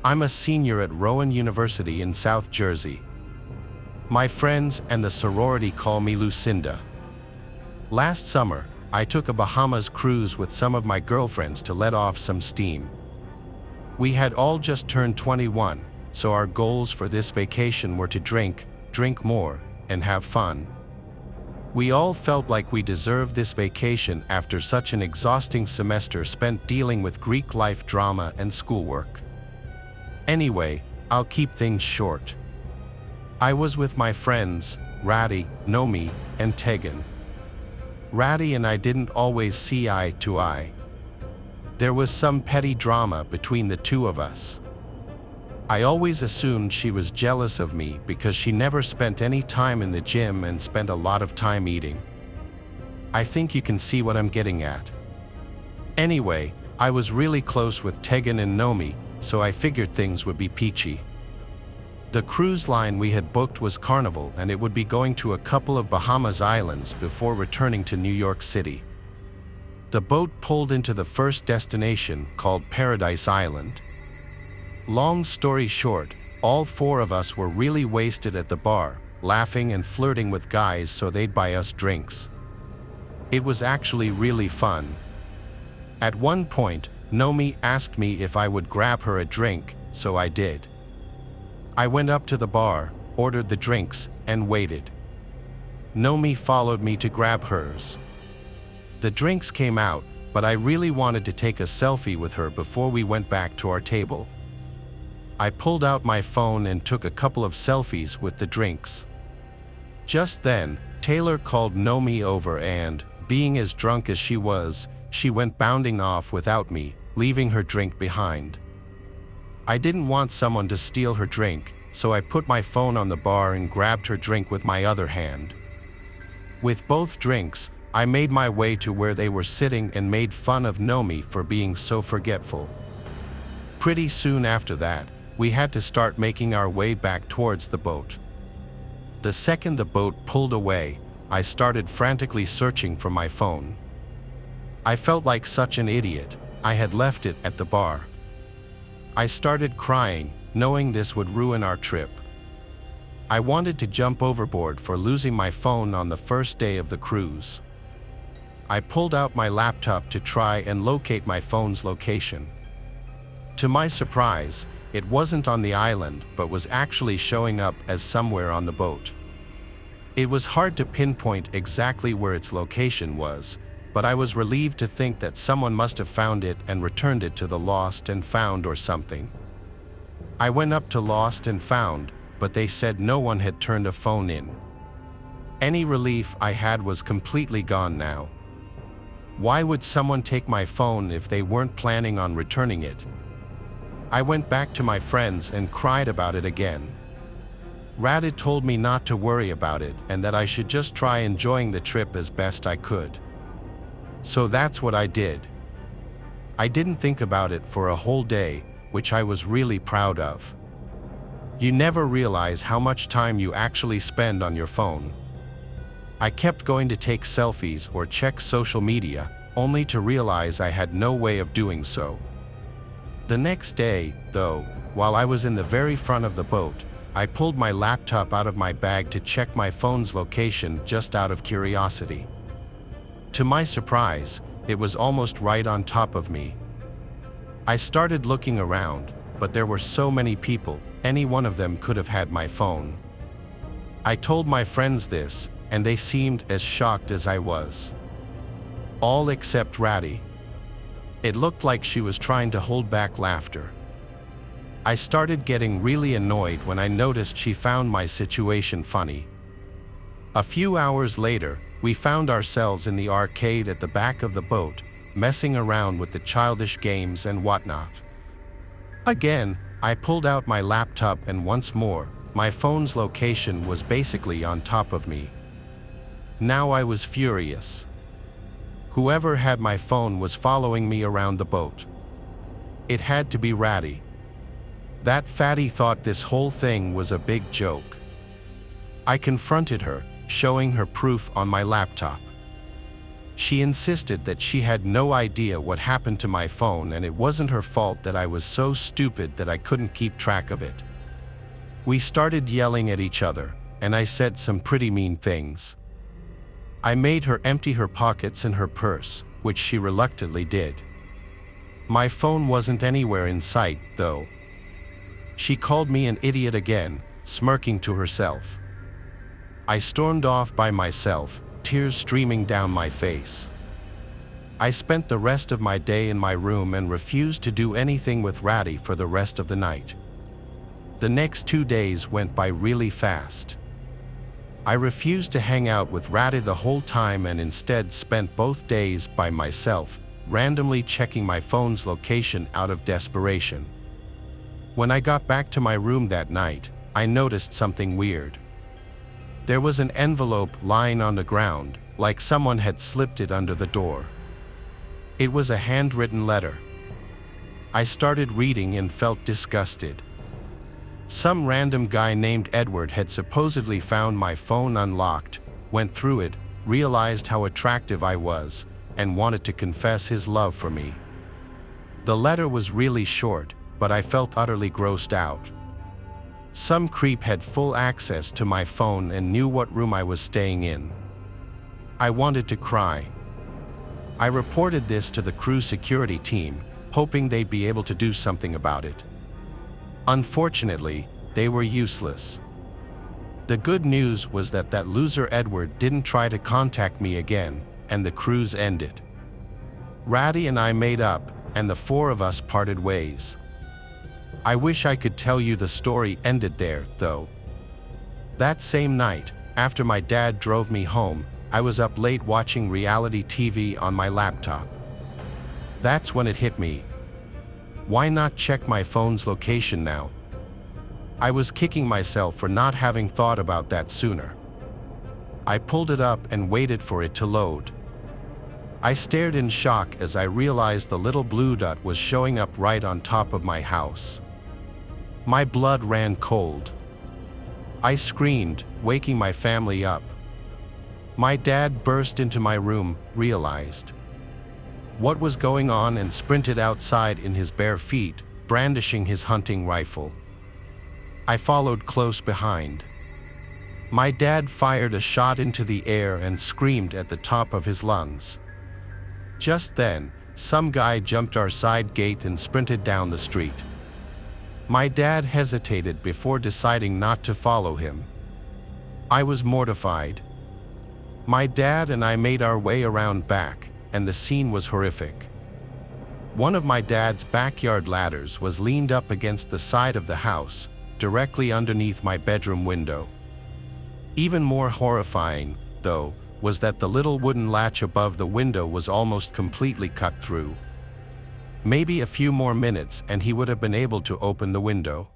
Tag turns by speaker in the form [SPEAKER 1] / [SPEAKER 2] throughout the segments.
[SPEAKER 1] I'm a senior at Rowan University in South Jersey. My friends and the sorority call me Lucinda. Last summer, I took a Bahamas cruise with some of my girlfriends to let off some steam. We had all just turned 21, so our goals for this vacation were to drink more, and have fun. We all felt like we deserved this vacation after such an exhausting semester spent dealing with Greek life drama and schoolwork. Anyway, I'll keep things short. I was with my friends, Ratty, Nomi, and Tegan. Ratty and I didn't always see eye to eye. There was some petty drama between the two of us. I always assumed she was jealous of me because she never spent any time in the gym and spent a lot of time eating. I think you can see what I'm getting at. Anyway, I was really close with Tegan and Nomi, so I figured things would be peachy. The cruise line we had booked was Carnival, and it would be going to a couple of Bahamas islands before returning to New York City. The boat pulled into the first destination, called Paradise Island. Long story short, all four of us were really wasted at the bar, laughing and flirting with guys so they'd buy us drinks. It was actually really fun. At one point, Nomi asked me if I would grab her a drink, so I did. I went up to the bar, ordered the drinks, and waited. Nomi followed me to grab hers. The drinks came out, but I really wanted to take a selfie with her before we went back to our table. I pulled out my phone and took a couple of selfies with the drinks. Just then, Taylor called Nomi over and, being as drunk as she was, she went bounding off without me, leaving her drink behind. I didn't want someone to steal her drink, so I put my phone on the bar and grabbed her drink with my other hand. With both drinks, I made my way to where they were sitting and made fun of Nomi for being so forgetful. Pretty soon after that, we had to start making our way back towards the boat. The second the boat pulled away, I started frantically searching for my phone. I felt like such an idiot. I had left it at the bar. I started crying, knowing this would ruin our trip. I wanted to jump overboard for losing my phone on the first day of the cruise. I pulled out my laptop to try and locate my phone's location. To my surprise, it wasn't on the island, but was actually showing up as somewhere on the boat. It was hard to pinpoint exactly where its location was, but I was relieved to think that someone must have found it and returned it to the Lost and Found or something. I went up to Lost and Found, but they said no one had turned a phone in. Any relief I had was completely gone now. Why would someone take my phone if they weren't planning on returning it? I went back to my friends and cried about it again. Radit told me not to worry about it and that I should just try enjoying the trip as best I could. So that's what I did. I didn't think about it for a whole day, which I was really proud of. You never realize how much time you actually spend on your phone. I kept going to take selfies or check social media, only to realize I had no way of doing so. The next day, though, while I was in the very front of the boat, I pulled my laptop out of my bag to check my phone's location just out of curiosity. To my surprise, it was almost right on top of me. I started looking around, but there were so many people, any one of them could have had my phone. I told my friends this, and they seemed as shocked as I was. All except Ratty. It looked like she was trying to hold back laughter. I started getting really annoyed when I noticed she found my situation funny. A few hours later, we found ourselves in the arcade at the back of the boat, messing around with the childish games and whatnot. Again, I pulled out my laptop and once more, my phone's location was basically on top of me. Now I was furious. Whoever had my phone was following me around the boat. It had to be Ratty. That fatty thought this whole thing was a big joke. I confronted her, showing her proof on my laptop. She insisted that she had no idea what happened to my phone and it wasn't her fault that I was so stupid that I couldn't keep track of it. We started yelling at each other, and I said some pretty mean things. I made her empty her pockets and her purse, which she reluctantly did. My phone wasn't anywhere in sight, though. She called me an idiot again, smirking to herself. I stormed off by myself, tears streaming down my face. I spent the rest of my day in my room and refused to do anything with Ratty for the rest of the night. The next 2 days went by really fast. I refused to hang out with Ratty the whole time and instead spent both days by myself, randomly checking my phone's location out of desperation. When I got back to my room that night, I noticed something weird. There was an envelope lying on the ground, like someone had slipped it under the door. It was a handwritten letter. I started reading and felt disgusted. Some random guy named Edward had supposedly found my phone unlocked, went through it, realized how attractive I was, and wanted to confess his love for me. The letter was really short, but I felt utterly grossed out. Some creep had full access to my phone and knew what room I was staying in. I wanted to cry. I reported this to the cruise security team, hoping they'd be able to do something about it. Unfortunately, they were useless. The good news was that loser Edward didn't try to contact me again, and the cruise ended. Ratty and I made up, and the 4 of us parted ways. I wish I could tell you the story ended there, though. That same night, after my dad drove me home, I was up late watching reality TV on my laptop. That's when it hit me. Why not check my phone's location now? I was kicking myself for not having thought about that sooner. I pulled it up and waited for it to load. I stared in shock as I realized the little blue dot was showing up right on top of my house. My blood ran cold. I screamed, waking my family up. My dad burst into my room, realized what was going on and sprinted outside in his bare feet, brandishing his hunting rifle. I followed close behind. My dad fired a shot into the air and screamed at the top of his lungs. Just then, some guy jumped our side gate and sprinted down the street. My dad hesitated before deciding not to follow him. I was mortified. My dad and I made our way around back, and the scene was horrific. One of my dad's backyard ladders was leaned up against the side of the house, directly underneath my bedroom window. Even more horrifying, though, was that the little wooden latch above the window was almost completely cut through. Maybe a few more minutes and he would have been able to open the window.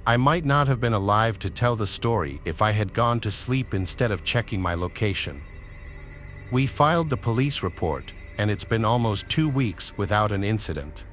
[SPEAKER 1] I might not have been alive to tell the story if I had gone to sleep instead of checking my location. We filed the police report, and it's been almost 2 weeks without an incident.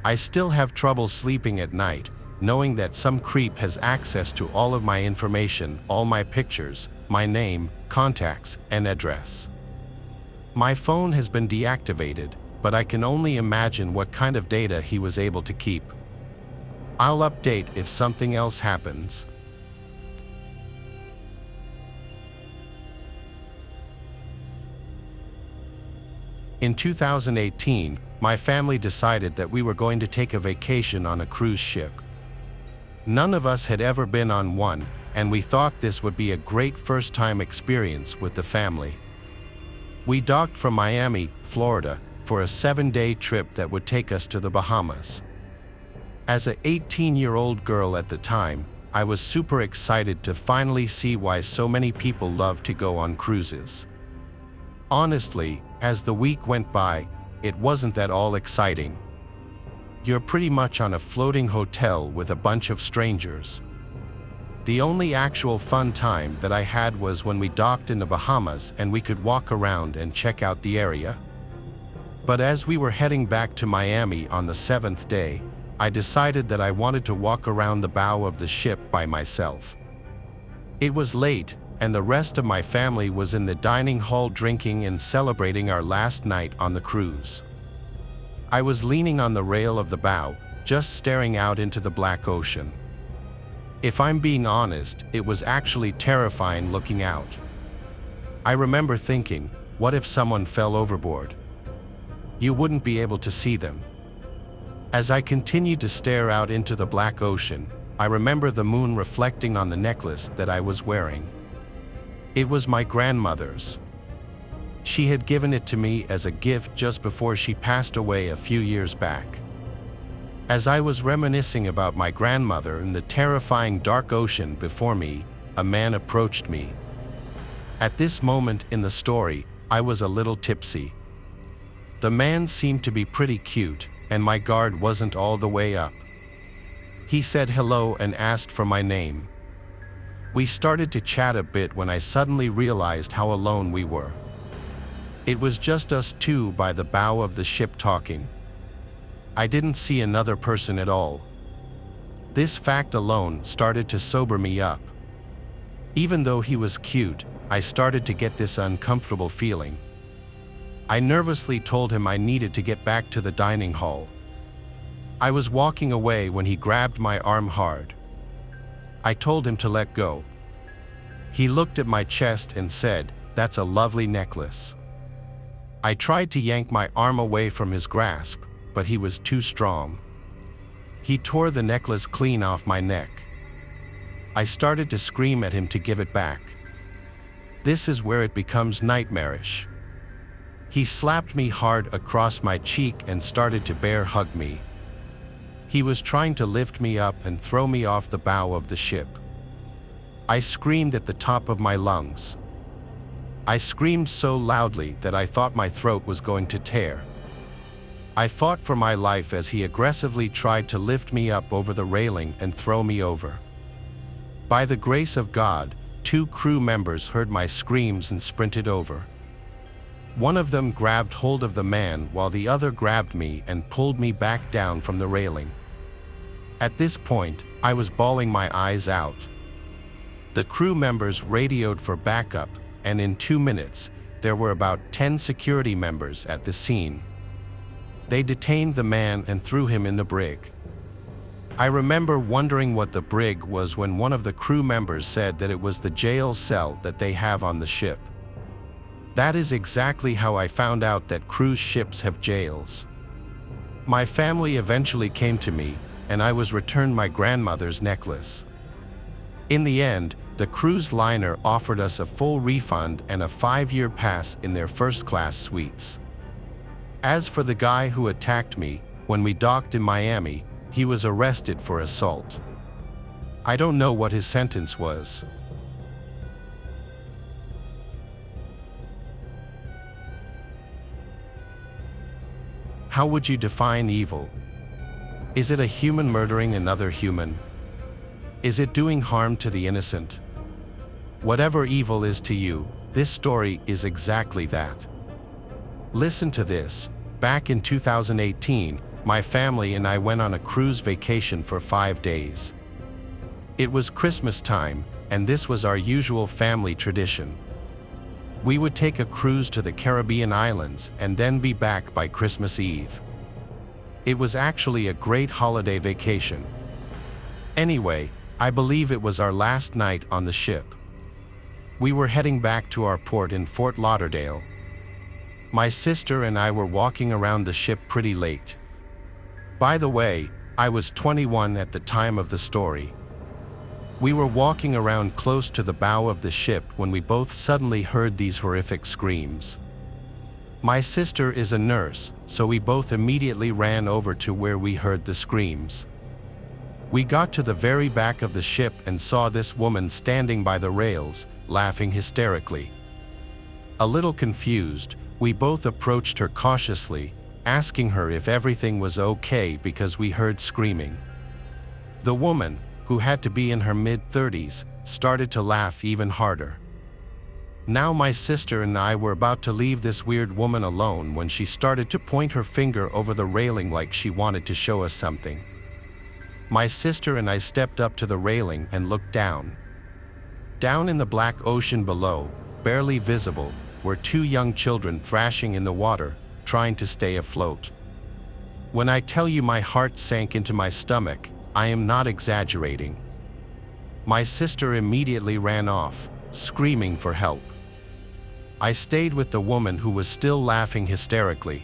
[SPEAKER 1] I still have trouble sleeping at night, knowing that some creep has access to all of my information, all my pictures, my name, contacts, and address. My phone has been deactivated, but I can only imagine what kind of data he was able to keep. I'll update if something else happens. In 2018, my family decided that we were going to take a vacation on a cruise ship. None of us had ever been on one, and we thought this would be a great first-time experience with the family. We docked from Miami, Florida, for a 7-day trip that would take us to the Bahamas. As an 18-year-old girl at the time, I was super excited to finally see why so many people love to go on cruises. Honestly, as the week went by, it wasn't that all exciting. You're pretty much on a floating hotel with a bunch of strangers. The only actual fun time that I had was when we docked in the Bahamas and we could walk around and check out the area. But as we were heading back to Miami on the 7th day, I decided that I wanted to walk around the bow of the ship by myself. It was late, and the rest of my family was in the dining hall drinking and celebrating our last night on the cruise. I was leaning on the rail of the bow, just staring out into the black ocean. If I'm being honest, it was actually terrifying looking out. I remember thinking, what if someone fell overboard? You wouldn't be able to see them. As I continued to stare out into the black ocean, I remember the moon reflecting on the necklace that I was wearing. It was my grandmother's. She had given it to me as a gift just before she passed away a few years back. As I was reminiscing about my grandmother and the terrifying dark ocean before me, a man approached me. At this moment in the story, I was a little tipsy. The man seemed to be pretty cute, and my guard wasn't all the way up. He said hello and asked for my name. We started to chat a bit when I suddenly realized how alone we were. It was just us two by the bow of the ship talking. I didn't see another person at all. This fact alone started to sober me up. Even though he was cute, I started to get this uncomfortable feeling. I nervously told him I needed to get back to the dining hall. I was walking away when he grabbed my arm hard. I told him to let go. He looked at my chest and said, "That's a lovely necklace." I tried to yank my arm away from his grasp, but he was too strong. He tore the necklace clean off my neck. I started to scream at him to give it back. This is where it becomes nightmarish. He slapped me hard across my cheek and started to bear hug me. He was trying to lift me up and throw me off the bow of the ship. I screamed at the top of my lungs. I screamed so loudly that I thought my throat was going to tear. I fought for my life as he aggressively tried to lift me up over the railing and throw me over. By the grace of God, 2 crew members heard my screams and sprinted over. One of them grabbed hold of the man while the other grabbed me and pulled me back down from the railing. At this point, I was bawling my eyes out. The crew members radioed for backup, and in 2 minutes, there were about 10 security members at the scene. They detained the man and threw him in the brig. I remember wondering what the brig was when one of the crew members said that it was the jail cell that they have on the ship. That is exactly how I found out that cruise ships have jails. My family eventually came to me, and I was returned my grandmother's necklace. In the end, the cruise liner offered us a full refund and a 5-year pass in their first-class suites. As for the guy who attacked me, when we docked in Miami, he was arrested for assault. I don't know what his sentence was. How would you define evil? Is it a human murdering another human? Is it doing harm to the innocent? Whatever evil is to you, this story is exactly that. Listen to this. Back in 2018, my family and I went on a cruise vacation for 5 days. It was Christmas time, and this was our usual family tradition. We would take a cruise to the Caribbean islands and then be back by Christmas Eve. It was actually a great holiday vacation. Anyway, I believe it was our last night on the ship. We were heading back to our port in Fort Lauderdale. My sister and I were walking around the ship pretty late. By the way, I was 21 at the time of the story. We were walking around close to the bow of the ship when we both suddenly heard these horrific screams. My sister is a nurse, so we both immediately ran over to where we heard the screams. We got to the very back of the ship and saw this woman standing by the rails, laughing hysterically. A little confused, we both approached her cautiously, asking her if everything was okay because we heard screaming. The woman, who had to be in her mid-30s, started to laugh even harder. Now my sister and I were about to leave this weird woman alone when she started to point her finger over the railing like she wanted to show us something. My sister and I stepped up to the railing and looked down. Down in the black ocean below, barely visible, were two young children thrashing in the water, trying to stay afloat. When I tell you my heart sank into my stomach, I am not exaggerating. My sister immediately ran off, screaming for help. I stayed with the woman who was still laughing hysterically.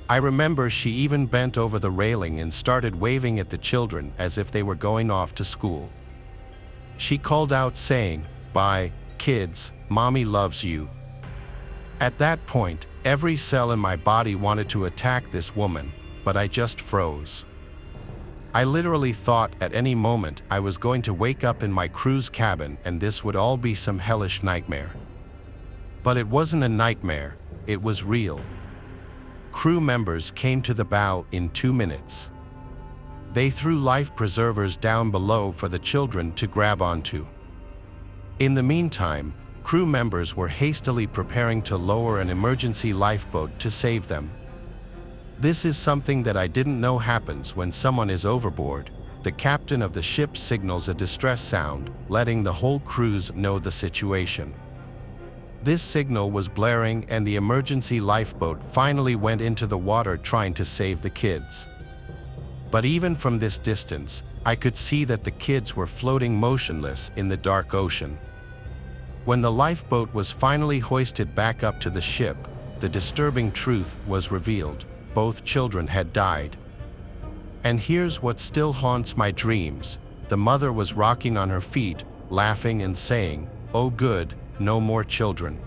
[SPEAKER 1] I remember she even bent over the railing and started waving at the children as if they were going off to school. She called out saying, "Bye, kids, mommy loves you." At that point, every cell in my body wanted to attack this woman, but I just froze. I literally thought at any moment I was going to wake up in my crew's cabin and this would all be some hellish nightmare. But it wasn't a nightmare, it was real. Crew members came to the bow in 2 minutes. They threw life preservers down below for the children to grab onto. In the meantime, crew members were hastily preparing to lower an emergency lifeboat to save them. This is something that I didn't know happens when someone is overboard. The captain of the ship signals a distress sound, letting the whole crews know the situation. This signal was blaring and the emergency lifeboat finally went into the water trying to save the kids. But even from this distance, I could see that the kids were floating motionless in the dark ocean. When the lifeboat was finally hoisted back up to the ship, the disturbing truth was revealed: both children had died. And here's what still haunts my dreams: the mother was rocking on her feet, laughing and saying, "Oh good, no more children.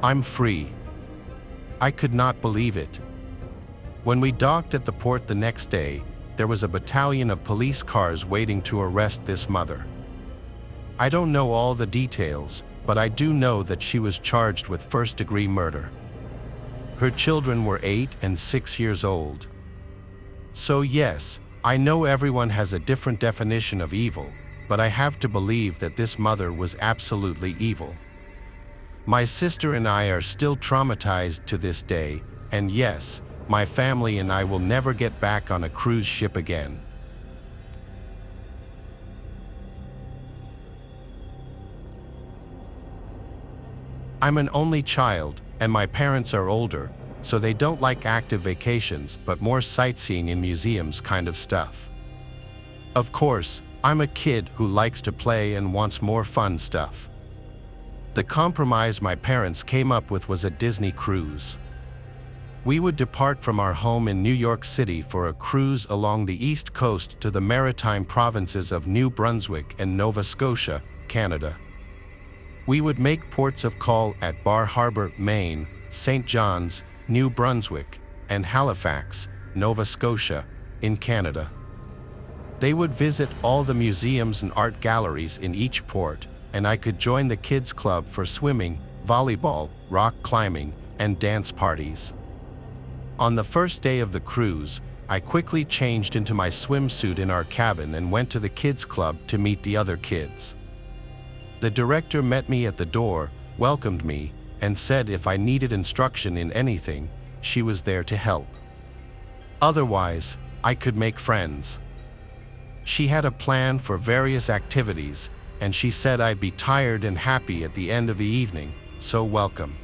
[SPEAKER 1] I'm free." I could not believe it. When we docked at the port the next day, there was a battalion of police cars waiting to arrest this mother. I don't know all the details, but I do know that she was charged with first-degree murder. Her children were 8 and 6 years old. So yes, I know everyone has a different definition of evil, but I have to believe that this mother was absolutely evil. My sister and I are still traumatized to this day, and yes, my family and I will never get back on a cruise ship again. I'm an only child, and my parents are older, so they don't like active vacations but more sightseeing in museums kind of stuff. Of course, I'm a kid who likes to play and wants more fun stuff. The compromise my parents came up with was a Disney cruise. We would depart from our home in New York City for a cruise along the east coast to the maritime provinces of New Brunswick and Nova Scotia, Canada. We would make ports of call at Bar Harbor, Maine, St. John's, New Brunswick, and Halifax, Nova Scotia, in Canada. They would visit all the museums and art galleries in each port, and I could join the kids' club for swimming, volleyball, rock climbing, and dance parties. On the first day of the cruise, I quickly changed into my swimsuit in our cabin and went to the kids' club to meet the other kids. The director met me at the door, welcomed me, and said if I needed instruction in anything, she was there to help. Otherwise, I could make friends. She had a plan for various activities, and she said I'd be tired and happy at the end of the evening, so welcome.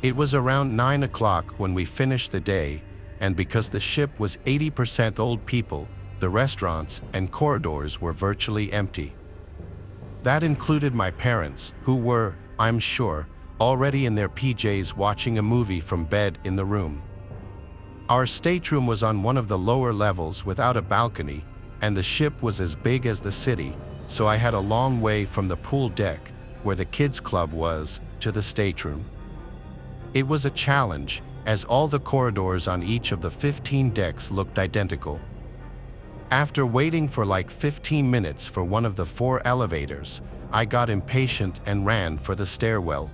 [SPEAKER 1] It was around 9 o'clock when we finished the day, and because the ship was 80% old people, the restaurants and corridors were virtually empty. That included my parents, who were, I'm sure, already in their PJs watching a movie from bed in the room. Our stateroom was on one of the lower levels without a balcony, and the ship was as big as the city, so I had a long way from the pool deck, where the kids' club was, to the stateroom. It was a challenge, as all the corridors on each of the 15 decks looked identical. After waiting for like 15 minutes for one of the 4 elevators, I got impatient and ran for the stairwell.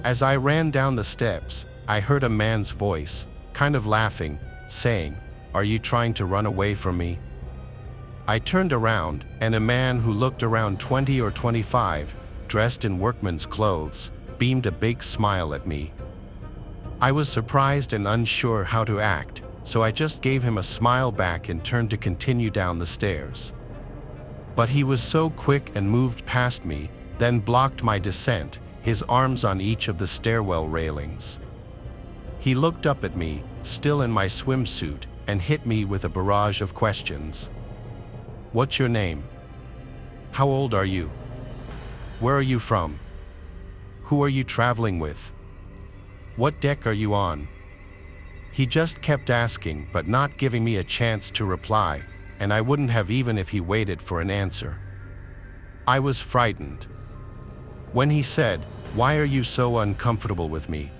[SPEAKER 1] As I ran down the steps, I heard a man's voice, kind of laughing, saying, "Are you trying to run away from me?" I turned around, and a man who looked around 20 or 25, dressed in workman's clothes, beamed a big smile at me. I was surprised and unsure how to act, so I just gave him a smile back and turned to continue down the stairs. But he was so quick and moved past me, then blocked my descent, his arms on each of the stairwell railings. He looked up at me, still in my swimsuit, and hit me with a barrage of questions. What's your name? How old are you? Where are you from? Who are you traveling with? What deck are you on? He just kept asking but not giving me a chance to reply, and I wouldn't have even if he waited for an answer. I was frightened. When he said, "Why are you so uncomfortable with me?"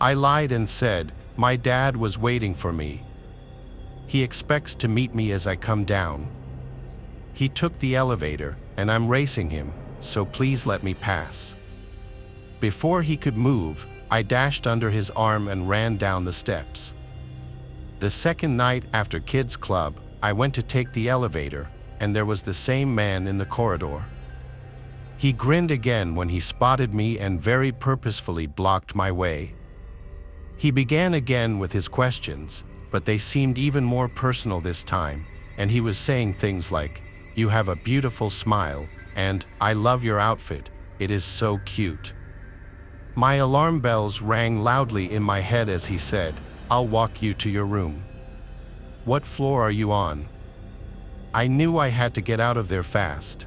[SPEAKER 1] I lied and said, "My dad was waiting for me. He expects to meet me as I come down. He took the elevator, and I'm racing him, so please let me pass." Before he could move, I dashed under his arm and ran down the steps. The second night after Kids Club, I went to take the elevator, and there was the same man in the corridor. He grinned again when he spotted me and very purposefully blocked my way. He began again with his questions, but they seemed even more personal this time, and he was saying things like, "You have a beautiful smile," and "I love your outfit, it is so cute." My alarm bells rang loudly in my head as he said, "I'll walk you to your room." "What floor are you on?" I knew I had to get out of there fast.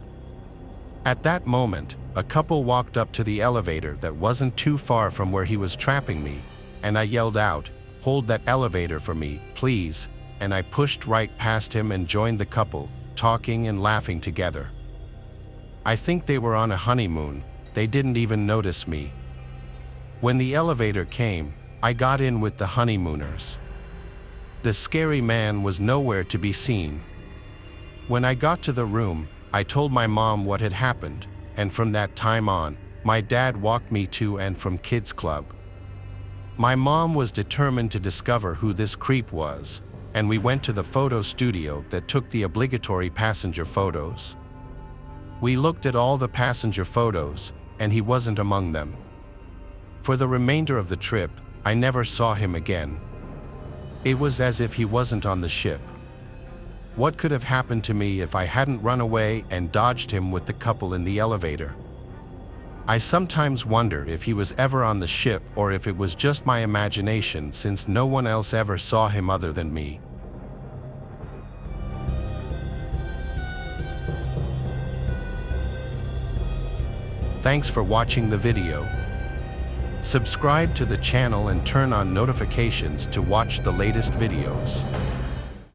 [SPEAKER 1] At that moment, a couple walked up to the elevator that wasn't too far from where he was trapping me, and I yelled out, "Hold that elevator for me, please," and I pushed right past him and joined the couple, talking and laughing together. I think they were on a honeymoon, they didn't even notice me. When the elevator came, I got in with the honeymooners. The scary man was nowhere to be seen. When I got to the room, I told my mom what had happened, and from that time on, my dad walked me to and from Kids Club. My mom was determined to discover who this creep was, and we went to the photo studio that took the obligatory passenger photos. We looked at all the passenger photos, and he wasn't among them. For the remainder of the trip, I never saw him again. It was as if he wasn't on the ship. What could have happened to me if I hadn't run away and dodged him with the couple in the elevator? I sometimes wonder if he was ever on the ship or if it was just my imagination, since no one else ever saw him other than me. Thanks for watching the video. Subscribe to the channel and turn on notifications to watch the latest videos.